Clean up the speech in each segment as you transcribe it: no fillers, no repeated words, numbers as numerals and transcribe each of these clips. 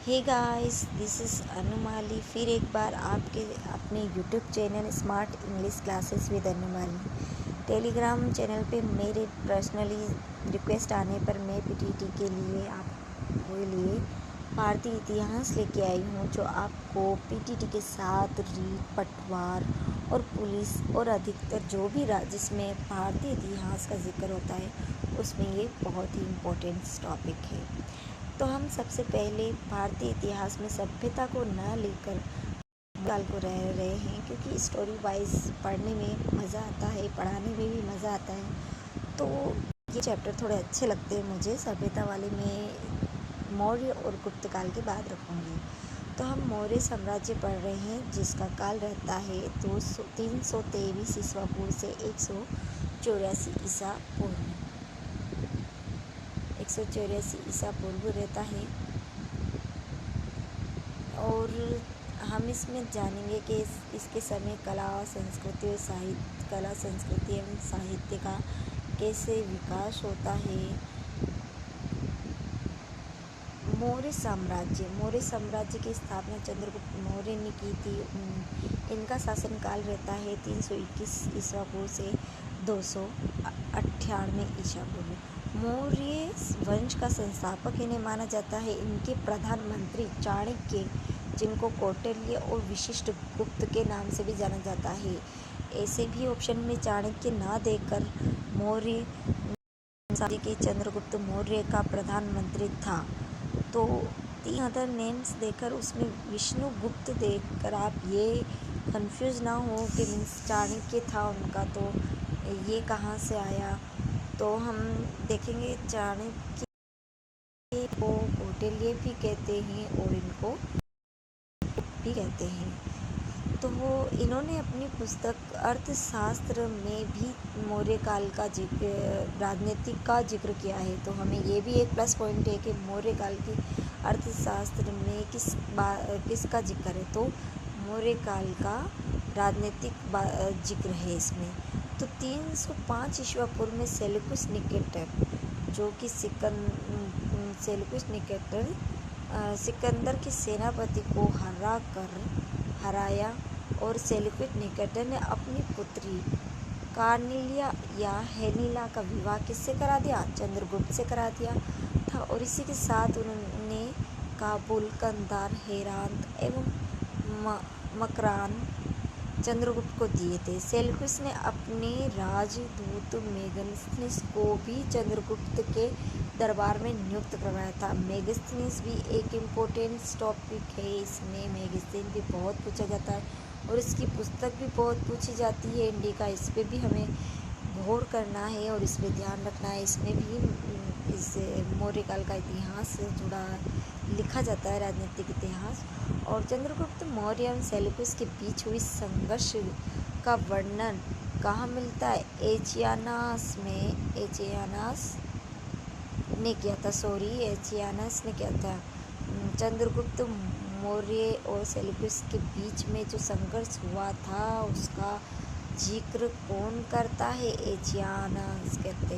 Hey guys, this is Anumali फिर एक बार आपके अपने YouTube channel smart English classes with Anumali Telegram channel पे मेरे पर्सनली रिक्वेस्ट आने पर मैं पीटीटी के लिए आपके लिए भारतीय इतिहास लेके आई हूँ, जो आपको पीटीटी के साथ रीट, पटवार और पुलिस और अधिकतर जो भी जिसमें भारतीय इतिहास का जिक्र होता है उसमें ये बहुत ही इम्पोर्टेंट टॉपिक है। तो हम सबसे पहले भारतीय इतिहास में सभ्यता को न लेकर काल को रह रहे हैं, क्योंकि स्टोरी वाइज पढ़ने में मज़ा आता है, पढ़ाने में भी मज़ा आता है। तो ये चैप्टर थोड़े अच्छे लगते हैं मुझे। सभ्यता वाले में मौर्य और गुप्त काल के बाद रखूँगी। तो हम मौर्य साम्राज्य पढ़ रहे हैं, जिसका काल रहता है 323 ईस्वा पूर्व से 184 ईसा पूर्व 184 ईसा पूर्व रहता है। और हम इसमें जानेंगे कि इसके समय कला संस्कृति एवं साहित्य का कैसे विकास होता है। मौर्य साम्राज्य की स्थापना चंद्रगुप्त मौर्य ने की थी। इनका शासनकाल रहता है 321 ईसा पूर्व से 298 ईसा पूर्व। मौर्य वंश का संस्थापक इन्हें माना जाता है। इनके प्रधानमंत्री चाणक्य, जिनको कौटिल्य और विशिष्ट गुप्त के नाम से भी जाना जाता है। ऐसे भी ऑप्शन में चाणक्य ना देकर मौर्य के चंद्रगुप्त मौर्य का प्रधानमंत्री था। तो 3 अदर नेम्स देकर उसमें विष्णुगुप्त देकर आप ये कंफ्यूज ना हो कि मीन्स चाणक्य था उनका, तो ये कहाँ से आया। तो हम देखेंगे चाणक्य को कौटिल्य भी कहते हैं और इनको भी कहते हैं। तो वो इन्होंने अपनी पुस्तक अर्थशास्त्र में भी मौर्य काल का राजनीतिक का जिक्र किया है। तो हमें ये भी एक प्लस पॉइंट है कि मौर्य काल के अर्थशास्त्र में किसका जिक्र है, तो मौर्य काल का राजनीतिक जिक्र है इसमें। तो 305 ईस्वा पूर्व में सेल्यूकस निकेटर, जो कि सिकंदर के सेनापति को हराया और सेल्यूकस निकेटर ने अपनी पुत्री कार्नेलिया या हेलेना का विवाह किससे करा दिया, चंद्रगुप्त से करा दिया था। और इसी के साथ उन्होंने काबुल, कंधार, हेरात एवं मकरान चंद्रगुप्त को दिए थे। सेल्यूकस ने अपने राजदूत मेगस्थनीस को भी चंद्रगुप्त के दरबार में नियुक्त करवाया था। मेगस्थनीस भी एक इम्पोर्टेंट टॉपिक है। इसमें मेगस्थनीस भी बहुत पूछा जाता है और इसकी पुस्तक भी बहुत पूछी जाती है इंडिका। इस पर भी हमें गौर करना है और इस पर ध्यान रखना है। इसमें भी इस मौर्य काल का इतिहास जुड़ा लिखा जाता है, राजनीतिक इतिहास। और चंद्रगुप्त मौर्य एवं सेल्यूकस के बीच हुई संघर्ष का वर्णन कहाँ मिलता है, एचियानास ने किया था। चंद्रगुप्त मौर्य और सेल्यूकस के बीच में जो संघर्ष हुआ था उसका जिक्र कौन करता है, एचियानास करते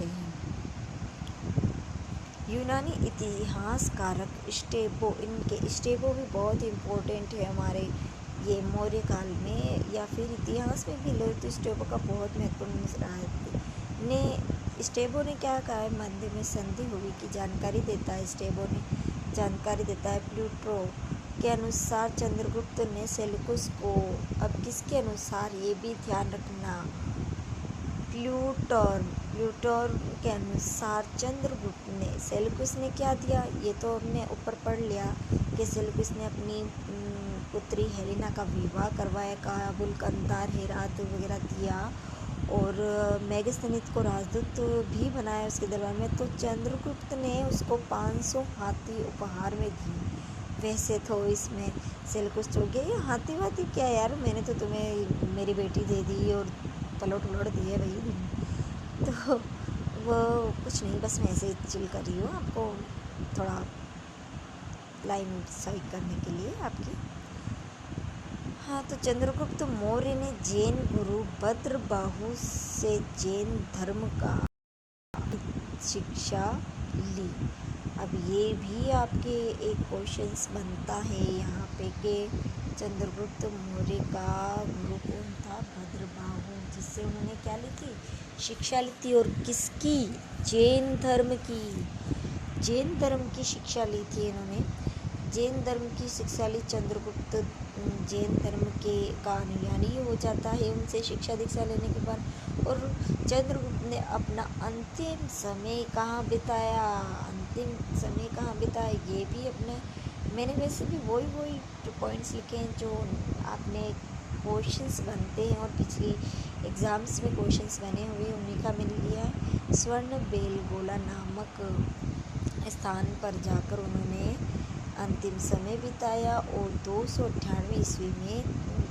हैं। यूनानी इतिहासकारक स्टेबो भी बहुत इम्पोर्टेंट है हमारे ये मौर्य काल में, या फिर इतिहास में भी लो तो स्टेबो का बहुत महत्वपूर्ण रहा है। स्टेबो ने क्या कहा है, मध्य में संधि हुई की जानकारी देता है। स्टेबो ने जानकारी देता है प्लूटो के अनुसार चंद्रगुप्त ने सेल्यूकस को, अब किसके अनुसार ये भी ध्यान रखना, प्लूटोर के अनुसार चंद्रगुप्त ने सेल्यूकस ने क्या दिया, ये तो हमने ऊपर पढ़ लिया कि सेल्यूकस ने अपनी पुत्री हेलेना का विवाह करवाया, काबुल, कंधार, हेरात वगैरह दिया और मेगस्थनीस को राजदूत भी बनाया उसके दरबार में। तो चंद्रगुप्त ने उसको 500 हाथी उपहार में दी। वैसे तो इसमें सेल्यूकस चल गया, ये हाथी वाथी क्या यार, मैंने तो तुम्हें मेरी बेटी दे दी और पलट उलट दिए भाई। तो वो कुछ नहीं, बस मैं ऐसे ही चिल कर रही हूँ, आपको थोड़ा लाइन सही करने के लिए आपकी। हाँ, तो चंद्रगुप्त मौर्य ने जैन गुरु भद्रबाहु से जैन धर्म का शिक्षा ली। अब ये भी आपके एक क्वेश्चंस बनता है यहाँ पे कि चंद्रगुप्त मौर्य का गुरु कौन था? भद्रबाहु, जिससे उन्होंने क्या ली थी? शिक्षा ली थी। और किसकी? जैन धर्म की। जैन धर्म की शिक्षा ली थी इन्होंने। जैन धर्म की शिक्षा ली चंद्रगुप्त। जैन धर्म के का अनुयायी हो जाता है उनसे शिक्षा दीक्षा लेने के बाद। और चंद्रगुप्त ने अपना अंतिम समय कहाँ बिताया? अंतिम समय कहाँ बिताया ये भी अपने, मैंने वैसे भी वही जो पॉइंट्स लिखे हैं जो आपने क्वेश्चंस बनते हैं और पिछली एग्ज़ाम्स में क्वेश्चंस बने हुए उन्हीं का मैंने लिया है। स्वर्ण बेलगोला नामक स्थान पर जाकर उन्होंने अंतिम समय बिताया। और 298 ईस्वी में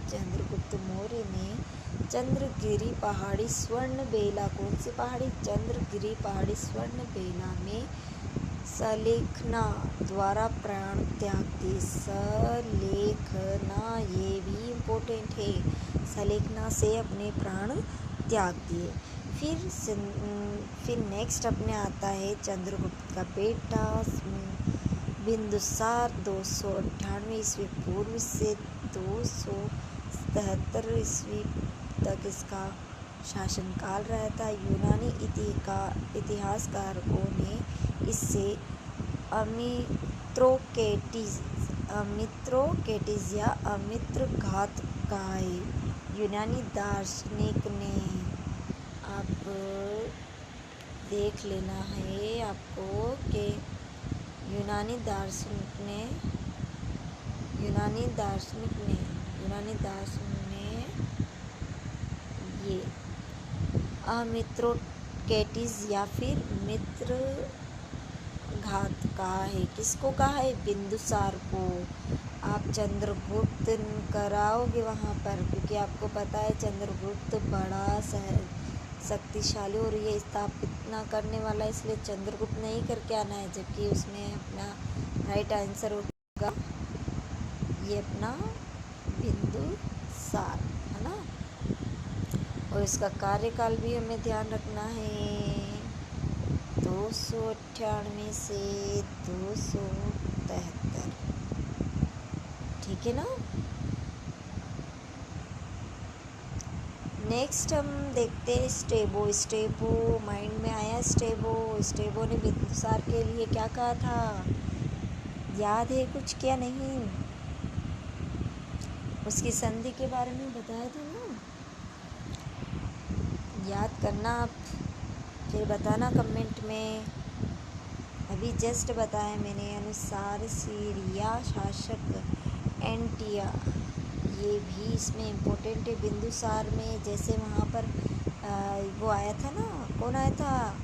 चंद्रगुप्त मौर्य ने चंद्रगिरी पहाड़ी स्वर्ण बेला, कौन सी पहाड़ी? चंद्रगिरी पहाड़ी स्वर्ण बेला में सलेखना द्वारा प्राण त्याग दिए। सलेखना, ये भी इम्पोर्टेंट है। सलेखना से अपने प्राण त्याग दिए। फिर नेक्स्ट अपने आता है चंद्रगुप्त का बेटा बिंदुसार। 298 ईस्वी पूर्व से 277 ईस्वी तक इसका शासनकाल रहा था। यूनानी इतिहासकारों ने इसे अमित्रोकेटिस या अमित्रघात कहा है। यूनानी दार्शनिक ने, आप देख लेना है आपको कि यूनानी दार्शनिक ने ये अमित्रोकेटिस या फिर मित्र घात कहा है। किसको कहा है? बिंदुसार को। आप चंद्रगुप्त कराओगे वहाँ पर, क्योंकि आपको पता है चंद्रगुप्त बड़ा शक्तिशाली और ये स्थापित ना करने वाला, इसलिए चंद्रगुप्त नहीं करके आना है। जबकि उसमें अपना राइट आंसर होगा ये अपना बिंदुसार, है ना। और इसका कार्यकाल भी हमें ध्यान रखना है, 298 से 273, ठीक है ना। नेक्स्ट हम देखते हैं स्टेबो माइंड में आया। स्टेबो ने बिंदुसार के लिए क्या कहा था? याद है कुछ क्या? नहीं, उसकी संधि के बारे में बताया था ना, याद करना आप, फिर बताना कमेंट में। अभी जस्ट बताया मैंने। अनुसार सीरिया शासक एंटिया, ये भी इसमें इम्पोर्टेंट है। बिंदुसार में जैसे वहाँ पर वो आया था ना, कौन आया था?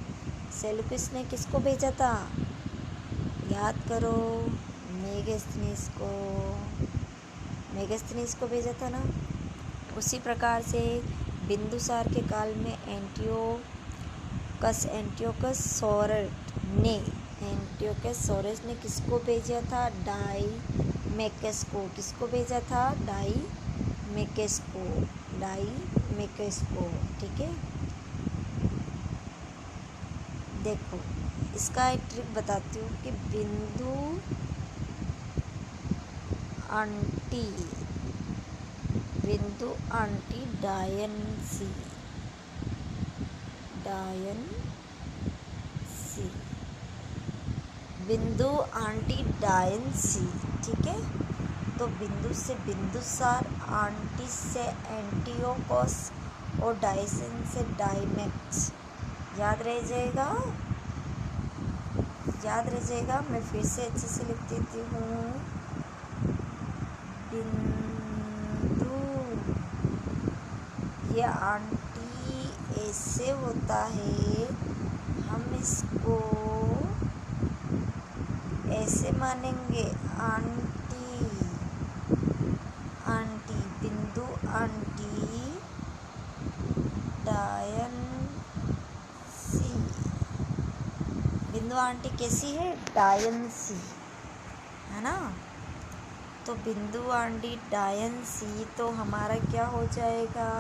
सेल्यूकस ने किसको भेजा था? याद करो, मेगास्थनीस को भेजा था ना। उसी प्रकार से बिंदुसार के काल में एंटियोकस सोरेस ने किसको भेजा था? डाईमेकस को। किसको भेजा था? डाईमेकस को, ठीक है। देखो इसका एक ट्रिक बताती हूँ कि बिंदु आंटी डायनसी, बिंदु आंटी डायनसी, ठीक है। तो बिंदु से बिंदुसार, आंटी से एंटियोकस और डायसन से डायमेक्स। याद रह जाएगा। मैं फिर से अच्छे से लिख देती हूँ। बिंदु, ये आंटी ऐसे होता है, हम इसको ऐसे मानेंगे। आंटी बिंदु आंटी डायनसी। बिंदु आंटी कैसी है? डायनसी, है ना। तो बिंदु आंटी डायनसी, तो हमारा क्या हो जाएगा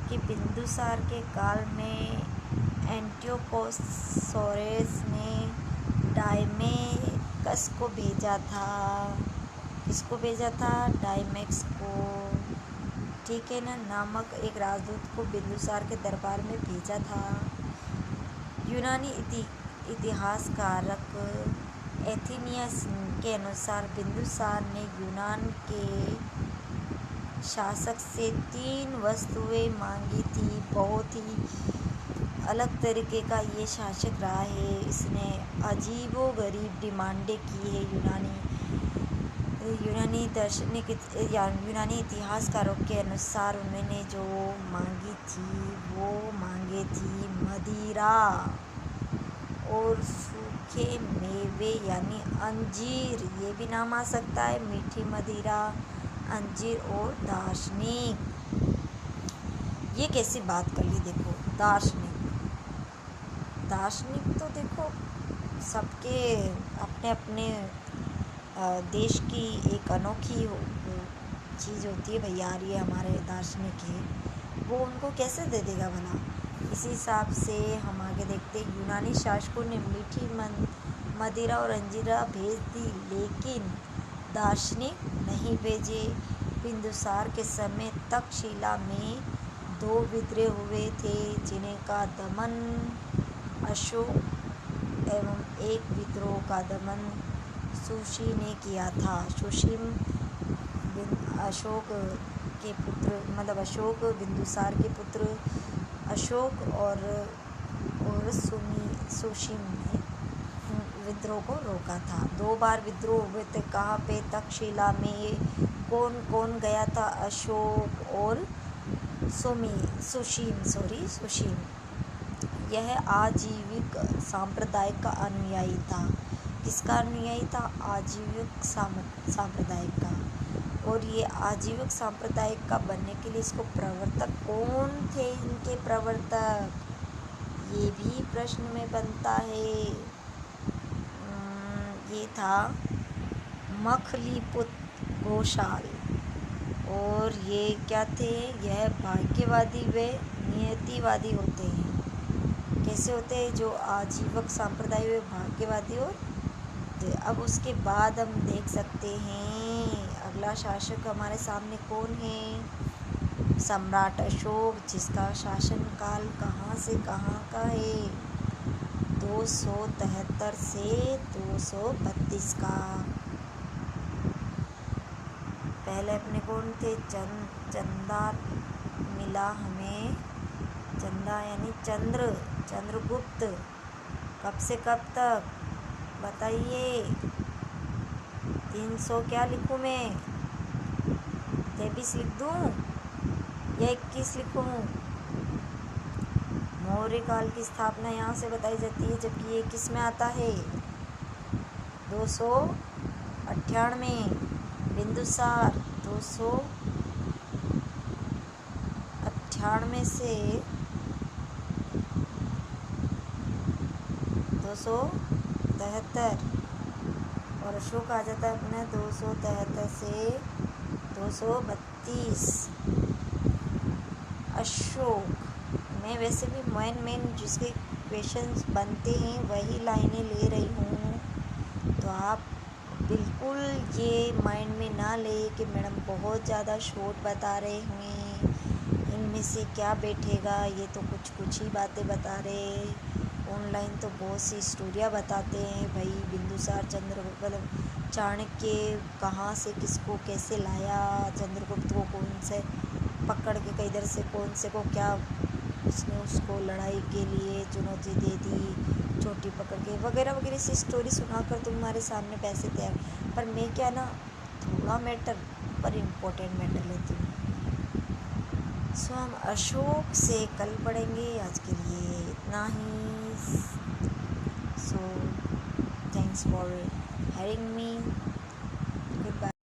कि बिंदुसार के काल में एंटियोकोसोरस ने डायमेक्स को भेजा था। किसको भेजा था? डायमेक्स को, ठीक है ना, नामक एक राजदूत को बिंदुसार के दरबार में भेजा था। यूनानी इतिहासकारक एथेनियस के अनुसार बिंदुसार ने यूनान के शासक से 3 वस्तुएं मांगी थी। बहुत ही अलग तरीके का ये शासक रहा है। इसने अजीबोगरीब डिमांडें की है। यूनानी इतिहासकारों के अनुसार उन्होंने जो मांगी थी वो मांगे थी मदिरा और सूखे मेवे यानी अंजीर, ये भी नाम आ सकता है, मीठी मदिरा, अंजीर और दार्शनिक। ये कैसी बात कर ली देखो, दार्शनिक तो देखो सबके अपने अपने देश की एक अनोखी चीज़ होती है भाई, यार ये हमारे दार्शनिक है, वो उनको कैसे दे देगा भला। इसी हिसाब से हम आगे देखते हैं। यूनानी शासकों ने मीठी मदिरा और अंजीरा भेज दी, लेकिन दार्शनिक नहीं भेजे। बिंदुसार के समय तक्षशिला में 2 विद्रोह हुए थे, जिन्हें का दमन अशोक एवं एक विद्रोह का दमन सुशी ने किया था। सुशीम अशोक के पुत्र, मतलब अशोक बिंदुसार के पुत्र अशोक और सुशीम ने विद्रोह को रोका था। 2 बार विद्रोह हुए थे। कहाँ पे? तक्षशिला में। कौन कौन गया था? अशोक और सुशीम। यह आजीविक सांप्रदाय का अनुयायी था। किसका अनुयायी था? आजीविक सांप्रदाय का। और ये आजीविक सांप्रदाय का बनने के लिए इसको प्रवर्तक कौन थे? इनके प्रवर्तक, ये भी प्रश्न में बनता है। ये था मखलीपुत्र घोषाल। और ये क्या थे? यह भाग्यवादी व नियतिवादी होते हैं। कैसे होते हैं? जो आजीवक सांप्रदाय व भाग्यवादी होते। अब उसके बाद हम देख सकते हैं अगला शासक हमारे सामने कौन है? सम्राट अशोक, जिसका शासनकाल कहाँ से कहाँ का है? 273 से 232 का। पहले अपने कौन थे? चंदा मिला हमें, चंदा यानी चंद्रगुप्त। कब से कब तक बताइए? 300 क्या लिखूं मैं? 23 लिख दूं या 21 लिखूं? मौर्य काल की स्थापना यहाँ से बताई जाती है, जबकि ये किस में आता है? 298। बिंदुसार 298 से 273 और अशोक आ जाता है अपने 273 से 232। अशोक मैं वैसे भी मेन जिसके क्वेश्चंस बनते हैं वही लाइनें ले रही हूँ, तो आप बिल्कुल ये माइंड में ना ले कि मैडम बहुत ज़्यादा शॉर्ट बता रहे हैं, इनमें से क्या बैठेगा। ये तो कुछ ही बातें बता रहे। ऑनलाइन तो बहुत सी स्टोरियाँ बताते हैं भाई, बिंदुसार चंद्रगुप्त चाणक्य कहाँ से किसको कैसे लाया, चंद्रगुप्त को कौन से पकड़ के किधर से कौन से को क्या उसने उसको लड़ाई के लिए चुनौती दे दी, चोटी पकड़ के वगैरह वगैरह सी स्टोरी सुनाकर तुम्हारे सामने पैसे तैयार। पर मैं क्या ना थोड़ा मैटर पर इम्पोर्टेंट मैटर लेती हूँ। सो हम अशोक से कल पढ़ेंगे। आज के लिए इतना ही। So thanks for hearing me.